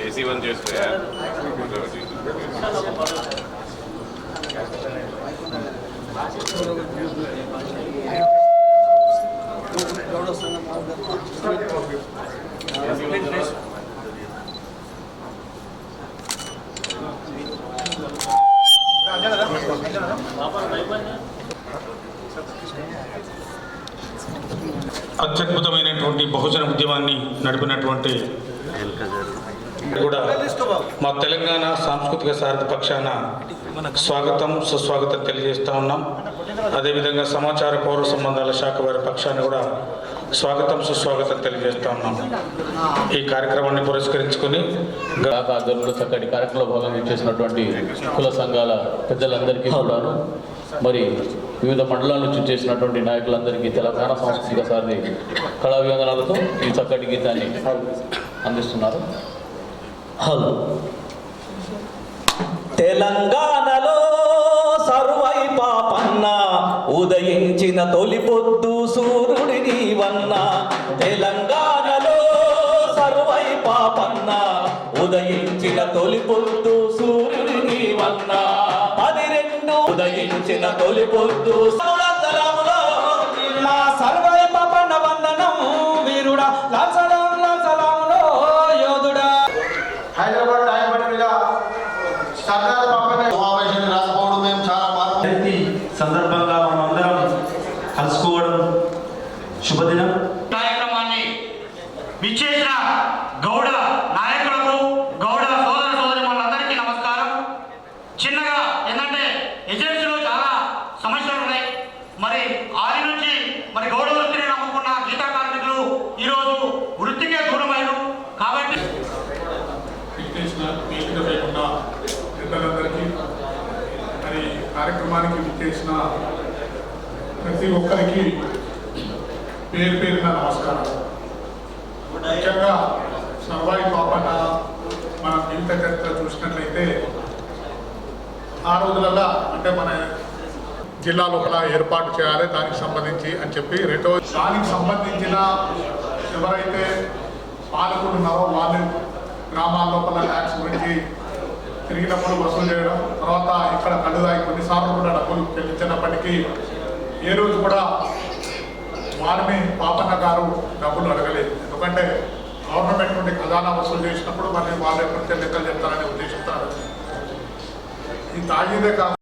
AC one చేసుకో यार అత్యద్భుతమైనటువంటి బహుజన ఉద్యమాన్ని నడిపినటువంటి కూడా మా తెలంగాణ సాంస్కృతిక సారథి పక్షాన స్వాగతం సుస్వాగతం తెలియజేస్తూ ఉన్నాం. అదేవిధంగా సమాచార పౌర సంబంధాల శాఖ వారి పక్షాన్ని కూడా స్వాగతం సుస్వాగతం తెలియజేస్తూ ఉన్నాం. ఈ కార్యక్రమాన్ని పురస్కరించుకొని ఆధ్వర్యంలో చక్కటి కార్యక్రమంలో భాగంగా చేసినటువంటి కుల సంఘాల పెద్దలందరికీ కూడా మరి వివిధ మండలాల నుంచి చేసినటువంటి నాయకులందరికీ తెలంగాణ సాంస్కృతిక సారథి కళాభివందనాలతో ఈ చక్కటి గీతాన్ని అందిస్తున్నారు. హలో తెలంగాణలో సర్వై పాపన్న ఉదయించిన తొలి పొద్దు సూర్యుడి నీవన్న. తెలంగాణలో సర్వై పాపన్న ఉదయించిన తొలి పొద్దు సూర్యుడి నీవన్న. 12 ఉదయించిన తొలి పొద్దు మా సర్వై పాపన్న వందనం వీరుడా లాసలం లాసలంలో యోధుడా. హైదరాబాద్ రాయబడి మీద సర్దార్ పాపన్న సమావేశాన్ని రాకపోవడం మేము చాలా సందర్భంగా మనం అందరం కలుసుకోవడం శుభదినం. కార్యక్రమాన్ని విచ్చేసిన గౌడ నాయకులకు గౌడ సోదర సోదరిమణులందరికీ నమస్కారం. చిన్నగా ఏంటంటే ఏజెన్సీలో చాలా సమస్యలు ఉన్నాయి. మరి ఆది నుంచి మరి గౌడ వృత్తిని నమ్ముకున్న గీతా కార్మికులు ఈరోజు వృత్తికే దూరమైనరు. కాబట్టి పెద్దలందరికీ మరి కార్యక్రమానికి విచ్చేసిన ప్రతి ఒక్కరికి పేరు పేరున నమస్కారం. ముఖ్యంగా సర్వాయి పాపన్న మన జీవిత చరిత్ర చూసినట్లయితే ఆ రోజులలో అంటే మన జిల్లా లోపల ఏర్పాటు చేయాలి దానికి సంబంధించి అని చెప్పి దానికి సంబంధించిన ఎవరైతే పాలకులు ఉన్నారో వాళ్ళు గ్రామాల లోపల ట్యాక్స్ గురించి తిరిగినప్పుడు వసూలు చేయడం, తర్వాత ఇక్కడ కళ్ళుదాయి కొన్నిసార్లు కూడా డబ్బులు చెల్లించినప్పటికీ ఏ రోజు కూడా వారిని పాపన్న గారు డబ్బులు అడగలేదు. ఎందుకంటే గవర్నమెంట్ నుండి ఖజానా వసూలు చేసినప్పుడు మళ్ళీ వాళ్ళు ఎప్పటికీ లెక్కలు చెప్తారనే ఉద్దేశంతో ఈ తాగేదే కాదు.